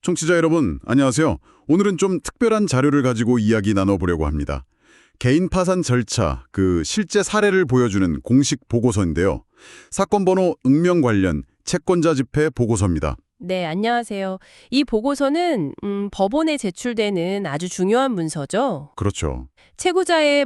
청취자 여러분, 안녕하세요. 오늘은 좀 특별한 자료를 가지고 이야기 나눠보려고 합니다. 개인 파산 절차, 실제 사례를 보여주는 공식 보고서인데요. 사건 번호 익명 관련 채권자 집회 보고서입니다. 네, 안녕하세요. 이 보고서는 법원에 제출되는 아주 중요한 문서죠. 그렇죠. 채무자의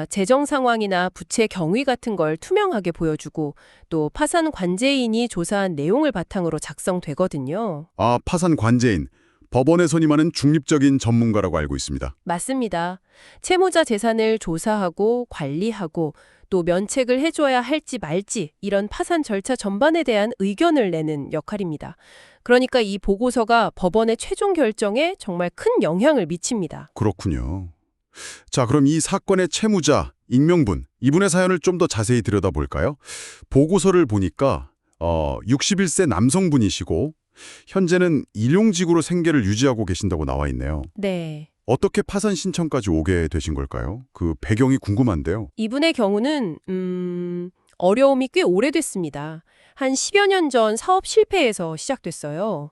재정 상황이나 부채 경위 같은 걸 투명하게 보여주고 또 파산 관제인이 조사한 내용을 바탕으로 작성되거든요. 아, 파산 관제인. 법원에 선임하는 중립적인 전문가라고 알고 있습니다. 맞습니다. 채무자 재산을 조사하고 관리하고 또 면책을 해줘야 할지 말지 이런 파산 절차 전반에 대한 의견을 내는 역할입니다. 그러니까 이 보고서가 법원의 최종 결정에 정말 큰 영향을 미칩니다. 그렇군요. 자, 그럼 이 사건의 채무자, 익명분, 이분의 사연을 좀 더 자세히 들여다볼까요? 보고서를 보니까 61세 남성분이시고 현재는 일용직으로 생계를 유지하고 계신다고 나와 있네요. 네. 어떻게 파산 신청까지 오게 되신 걸까요? 그 배경이 궁금한데요. 이분의 경우는 어려움이 꽤 오래됐습니다. 한 10여 년 전 사업 실패에서 시작됐어요.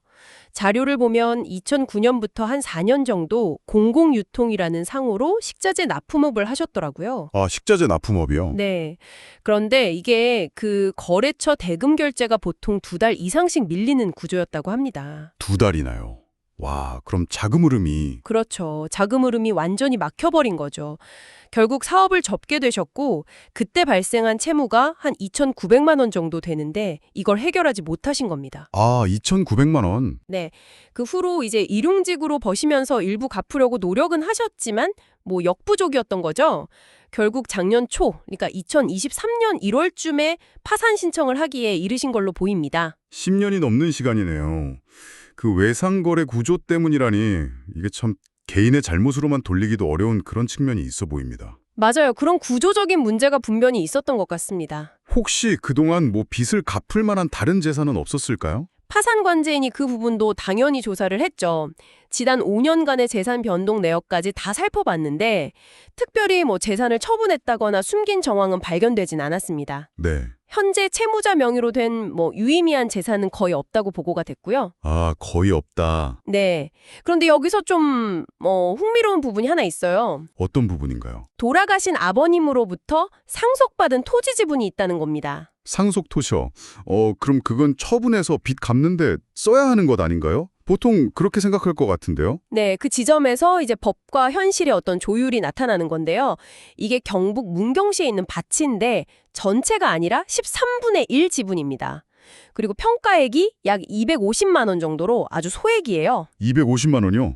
자료를 보면 2009년부터 한 4년 정도 공공유통이라는 상호로 식자재 납품업을 하셨더라고요. 아, 식자재 납품업이요? 네. 그런데 이게 그 거래처 대금 결제가 보통 2달 이상씩 밀리는 구조였다고 합니다. 2달이나요. 와, 그럼 자금 흐름이 그렇죠. 자금 흐름이 완전히 막혀버린 거죠. 결국 사업을 접게 되셨고 그때 발생한 채무가 한 2,900만 원 정도 되는데 이걸 해결하지 못하신 겁니다. 2,900만 원. 네. 그 후로 이제 일용직으로 버시면서 일부 갚으려고 노력은 하셨지만 역부족이었던 거죠. 결국 작년 초, 그러니까 2023년 1월쯤에 파산 신청을 하기에 이르신 걸로 보입니다. 10년이 넘는 시간이네요. 그 외상거래 구조 때문이라니 이게 참 개인의 잘못으로만 돌리기도 어려운 그런 측면이 있어 보입니다. 맞아요. 그런 구조적인 문제가 분명히 있었던 것 같습니다. 혹시 그동안 빚을 갚을 만한 다른 재산은 없었을까요? 파산관제인이 그 부분도 당연히 조사를 했죠. 지난 5년간의 재산 변동 내역까지 다 살펴봤는데 특별히 재산을 처분했다거나 숨긴 정황은 발견되진 않았습니다. 네. 현재 채무자 명의로 된 유의미한 재산은 거의 없다고 보고가 됐고요. 거의 없다. 네. 그런데 여기서 좀 흥미로운 부분이 하나 있어요. 어떤 부분인가요? 돌아가신 아버님으로부터 상속받은 토지 지분이 있다는 겁니다. 상속 토셔. 그럼 그건 처분해서 빚 갚는데 써야 하는 것 아닌가요? 보통 그렇게 생각할 것 같은데요? 네, 그 지점에서 이제 법과 현실의 어떤 조율이 나타나는 건데요. 이게 경북 문경시에 있는 밭인데 전체가 아니라 13분의 1 지분입니다. 그리고 평가액이 약 250만 원 정도로 아주 소액이에요. 250만 원이요?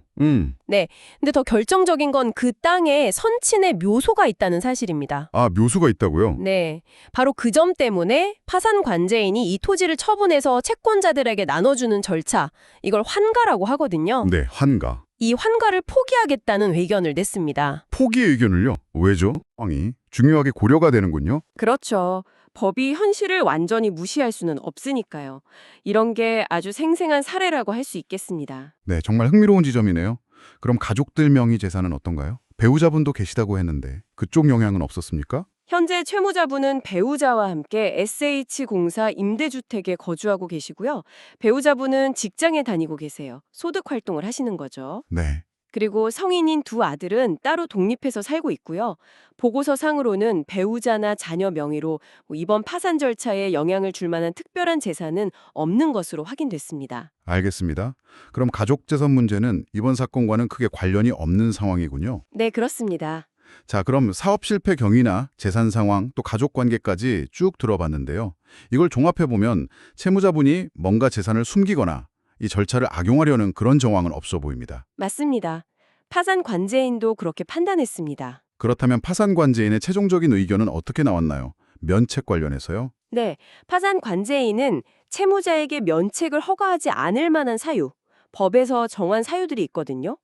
네, 근데 더 결정적인 건 그 땅에 선친의 묘소가 있다는 사실입니다. 묘소가 있다고요? 네, 바로 그 점 때문에 파산 관제인이 이 토지를 처분해서 채권자들에게 나눠주는 절차, 이걸 환가라고 하거든요. 네, 환가. 이 환가를 포기하겠다는 의견을 냈습니다. 포기의 의견을요? 왜죠? 상황이 중요하게 고려가 되는군요. 그렇죠. 법이 현실을 완전히 무시할 수는 없으니까요. 이런 게 아주 생생한 사례라고 할 수 있겠습니다. 네, 정말 흥미로운 지점이네요. 그럼 가족들 명의 재산은 어떤가요? 배우자분도 계시다고 했는데 그쪽 영향은 없었습니까? 현재 채무자분은 배우자와 함께 SH공사 임대주택에 거주하고 계시고요. 배우자분은 직장에 다니고 계세요. 소득 활동을 하시는 거죠. 네. 그리고 성인인 두 아들은 따로 독립해서 살고 있고요. 보고서 상으로는 배우자나 자녀 명의로 이번 파산 절차에 영향을 줄 만한 특별한 재산은 없는 것으로 확인됐습니다. 알겠습니다. 그럼 가족 재산 문제는 이번 사건과는 크게 관련이 없는 상황이군요. 네, 그렇습니다. 자, 그럼 사업 실패 경위나 재산 상황, 또 가족 관계까지 쭉 들어봤는데요. 이걸 종합해보면 채무자분이 뭔가 재산을 숨기거나 이 절차를 악용하려는 그런 정황은 없어 보입니다. 맞습니다. 파산 관제인도 그렇게 판단했습니다. 그렇다면 파산 관제인의 최종적인 의견은 어떻게 나왔나요? 면책 관련해서요? 네, 파산 관제인은 채무자에게 면책을 허가하지 않을 만한 사유, 법에서 정한 사유들이 있거든요.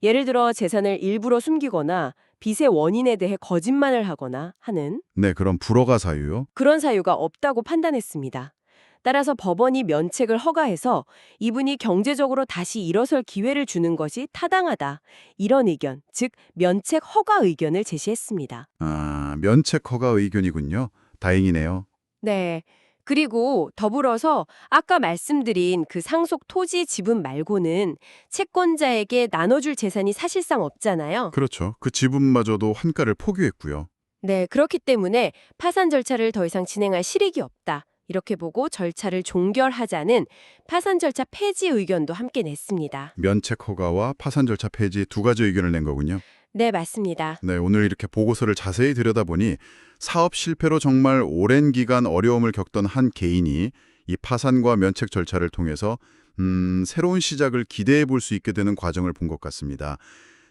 예를 들어 재산을 일부러 숨기거나 빚의 원인에 대해 거짓말을 하거나 하는 네, 그럼 불허가 사유요? 그런 사유가 없다고 판단했습니다. 따라서 법원이 면책을 허가해서 이분이 경제적으로 다시 일어설 기회를 주는 것이 타당하다. 이런 의견, 즉 면책 허가 의견을 제시했습니다. 면책 허가 의견이군요. 다행이네요. 네. 그리고 더불어서 아까 말씀드린 그 상속 토지 지분 말고는 채권자에게 나눠줄 재산이 사실상 없잖아요. 그렇죠. 그 지분마저도 환가를 포기했고요. 네, 그렇기 때문에 파산 절차를 더 이상 진행할 실익이 없다. 이렇게 보고 절차를 종결하자는 파산 절차 폐지 의견도 함께 냈습니다. 면책 허가와 파산 절차 폐지 두 가지 의견을 낸 거군요. 네, 맞습니다. 네, 오늘 이렇게 보고서를 자세히 들여다보니 사업 실패로 정말 오랜 기간 어려움을 겪던 한 개인이 이 파산과 면책 절차를 통해서 새로운 시작을 기대해 볼 수 있게 되는 과정을 본 것 같습니다.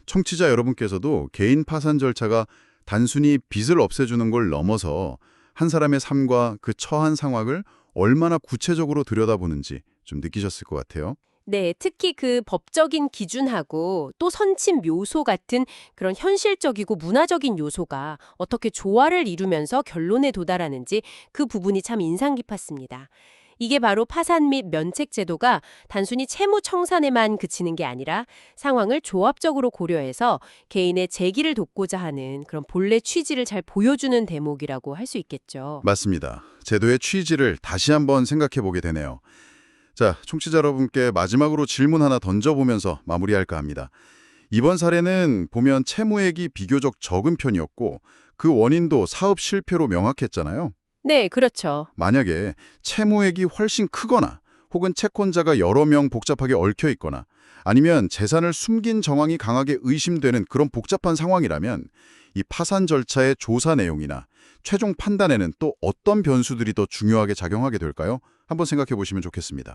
청취자 여러분께서도 개인 파산 절차가 단순히 빚을 없애주는 걸 넘어서 한 사람의 삶과 그 처한 상황을 얼마나 구체적으로 들여다보는지 좀 느끼셨을 것 같아요. 네, 특히 그 법적인 기준하고 또 선침 묘소 같은 그런 현실적이고 문화적인 요소가 어떻게 조화를 이루면서 결론에 도달하는지 그 부분이 참 인상 깊었습니다. 이게 바로 파산 및 면책 제도가 단순히 채무 청산에만 그치는 게 아니라 상황을 조합적으로 고려해서 개인의 재기를 돕고자 하는 그런 본래 취지를 잘 보여주는 대목이라고 할 수 있겠죠. 맞습니다. 제도의 취지를 다시 한번 생각해 보게 되네요. 자, 청취자 여러분께 마지막으로 질문 하나 던져보면서 마무리할까 합니다. 이번 사례는 보면 채무액이 비교적 적은 편이었고 그 원인도 사업 실패로 명확했잖아요. 네, 그렇죠. 만약에 채무액이 훨씬 크거나 혹은 채권자가 여러 명 복잡하게 얽혀 있거나 아니면 재산을 숨긴 정황이 강하게 의심되는 그런 복잡한 상황이라면 이 파산 절차의 조사 내용이나 최종 판단에는 또 어떤 변수들이 더 중요하게 작용하게 될까요? 한번 생각해 보시면 좋겠습니다.